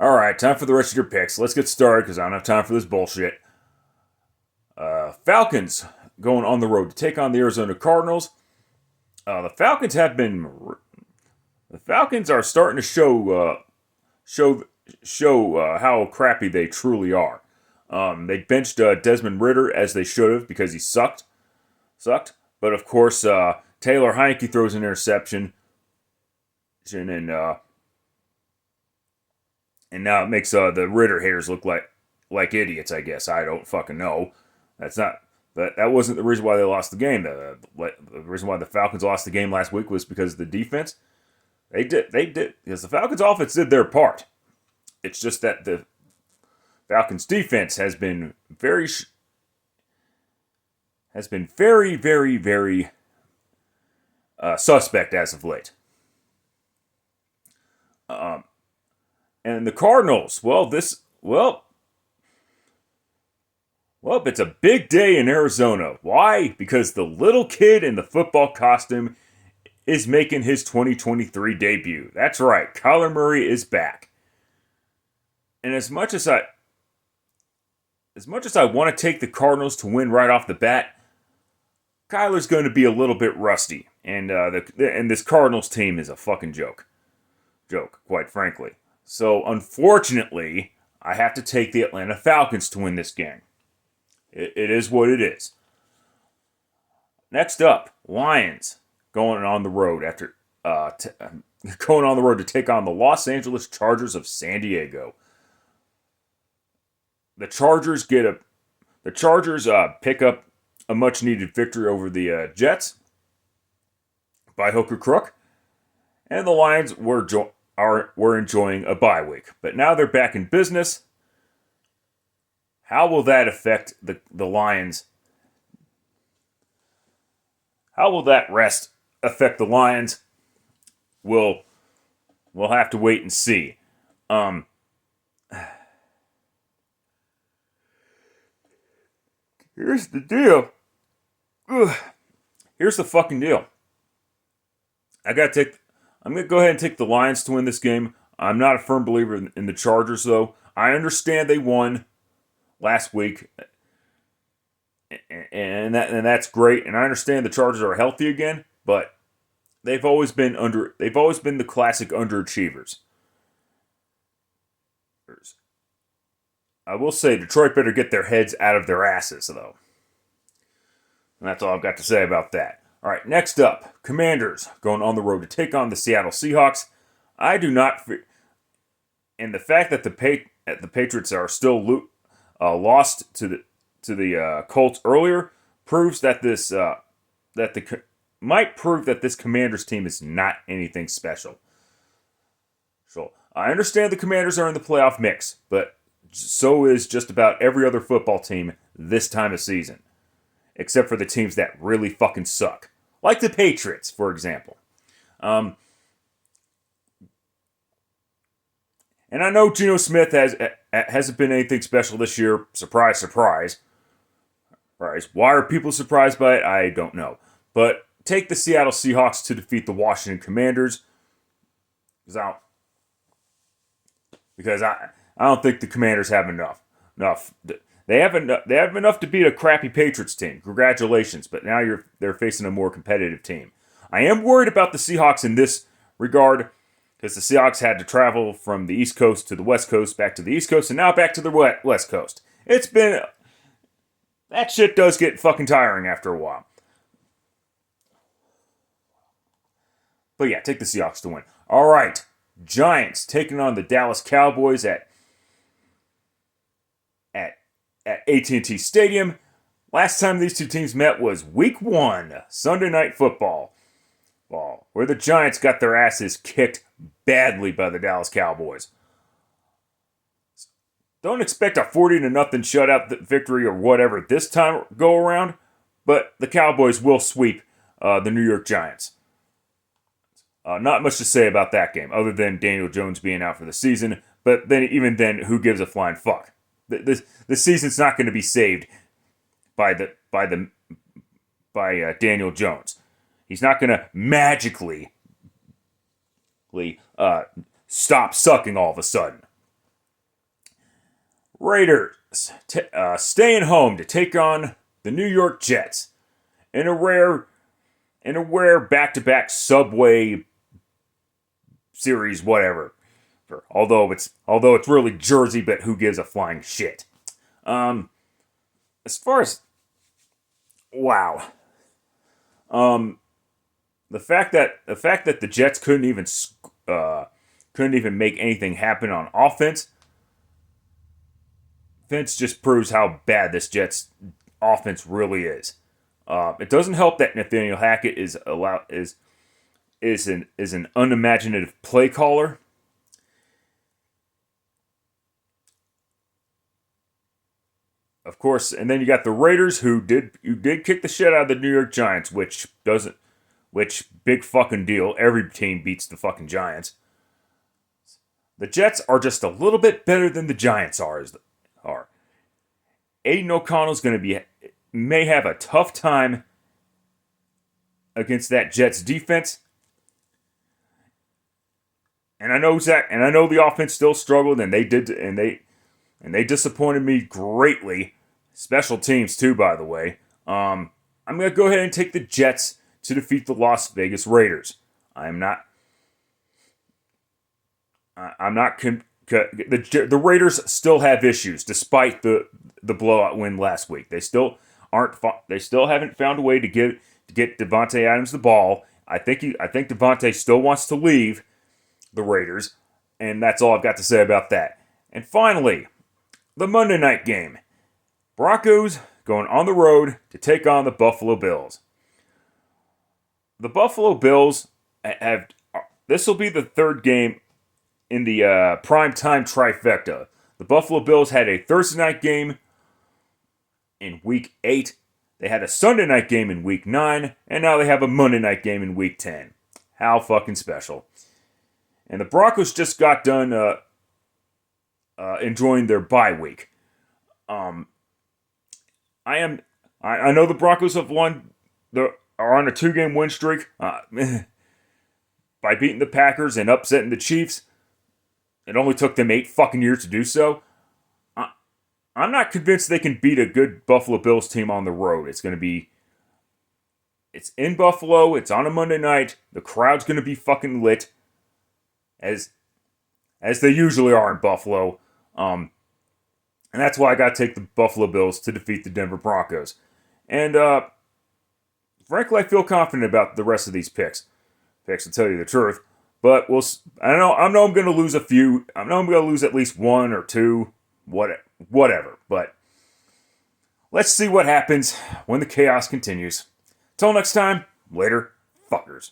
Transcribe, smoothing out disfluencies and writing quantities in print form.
All right, time for the rest of your picks. Let's get started because I don't have time for this bullshit. Falcons going on the road to take on the Arizona Cardinals. The Falcons have been. The Falcons are starting to show how crappy they truly are. They benched Desmond Ritter as they should have because he sucked. But of course, Taylor Heineke throws an interception, and now it makes the Ritter haters look like idiots. I guess I don't fucking know. That wasn't the reason why they lost the game. The reason why the Falcons lost the game last week was because of the defense. They did because the Falcons offense did their part. It's just that the Falcons defense has been very suspect as of late. And the Cardinals, it's a big day in Arizona. Why? Because the little kid in the football costume is making his 2023 debut. That's right, Kyler Murray is back. And as much as I want to take the Cardinals to win right off the bat, Kyler's going to be a little bit rusty, and this Cardinals team is a fucking joke, quite frankly. So unfortunately, I have to take the Atlanta Falcons to win this game. It is what it is. Next up, Lions going on the road to take on the Los Angeles Chargers of San Diego. The Chargers pick up a much needed victory over the Jets by hook or crook, and the Lions were enjoying a bye week, but now they're back in business. How will that affect the Lions? How will that rest affect the Lions? We'll have to wait and see. Here's the deal. Here's the fucking deal. I'm gonna go ahead and take the Lions to win this game. I'm not a firm believer in the Chargers, though. I understand they won last week, and that's great. And I understand the Chargers are healthy again, but they've always been the classic underachievers. I will say Detroit better get their heads out of their asses, though. And that's all I've got to say about that. All right, next up, Commanders going on the road to take on the Seattle Seahawks. I do not, and the fact that the Patriots are still lost to the Colts earlier proves that might prove that this Commanders team is not anything special. So I understand the Commanders are in the playoff mix, but so is just about every other football team this time of season, except for the teams that really fucking suck. Like the Patriots, for example. And I know Geno Smith hasn't been anything special this year. Surprise, surprise. Why are people surprised by it? I don't know. But take the Seattle Seahawks to defeat the Washington Commanders. Because I don't think the Commanders have enough. They have enough to beat a crappy Patriots team. Congratulations, but now they're facing a more competitive team. I am worried about the Seahawks in this regard because the Seahawks had to travel from the East Coast to the West Coast, back to the East Coast, and now back to the West Coast. That shit does get fucking tiring after a while. But yeah, take the Seahawks to win. All right, Giants taking on the Dallas Cowboys at AT&T Stadium. Last time these two teams met was Week 1, Sunday Night Football, where the Giants got their asses kicked badly by the Dallas Cowboys. Don't expect a 40-0 shutout victory or whatever this time go around, but the Cowboys will sweep the New York Giants. Not much to say about that game, other than Daniel Jones being out for the season, but even then, who gives a flying fuck? The season's not going to be saved by Daniel Jones. He's not going to magically stop sucking all of a sudden. Raiders staying home to take on the New York Jets in a rare back-to-back Subway series, whatever. Although it's really Jersey, but who gives a flying shit? As far as wow, the fact that the Jets couldn't even make anything happen on offense. Vince just proves how bad this Jets offense really is. It doesn't help that Nathaniel Hackett is an unimaginative play caller. Of course, and then you got the Raiders who did kick the shit out of the New York Giants, which big fucking deal. Every team beats the fucking Giants. The Jets are just a little bit better than the Giants are. Aiden O'Connell's may have a tough time against that Jets defense. And I know the offense still struggled, and they disappointed me greatly. Special teams too, by the way. I'm gonna go ahead and take the Jets to defeat the Las Vegas Raiders. The Raiders still have issues despite the blowout win last week. They still haven't found a way to get Devontae Adams the ball. I think Devontae still wants to leave the Raiders, and that's all I've got to say about that. And finally, the Monday night game. Broncos going on the road to take on the Buffalo Bills. The Buffalo Bills this will be the third game in the Primetime trifecta. The Buffalo Bills had a Thursday night game in Week 8. They had a Sunday night game in Week 9. And now they have a Monday night game in Week 10. How fucking special. And the Broncos just got done enjoying their bye week. I know the Broncos have are on a 2-game win streak by beating the Packers and upsetting the Chiefs. It only took them 8 fucking years to do so. I'm not convinced they can beat a good Buffalo Bills team on the road. It's in Buffalo. It's on a Monday night. The crowd's going to be fucking lit, as they usually are in Buffalo. And that's why I got to take the Buffalo Bills to defeat the Denver Broncos. And frankly, I feel confident about the rest of these picks. To tell you the truth. But I know I'm going to lose a few. I know I'm going to lose at least 1 or 2. Whatever. But let's see what happens when the chaos continues. Till next time, later, fuckers.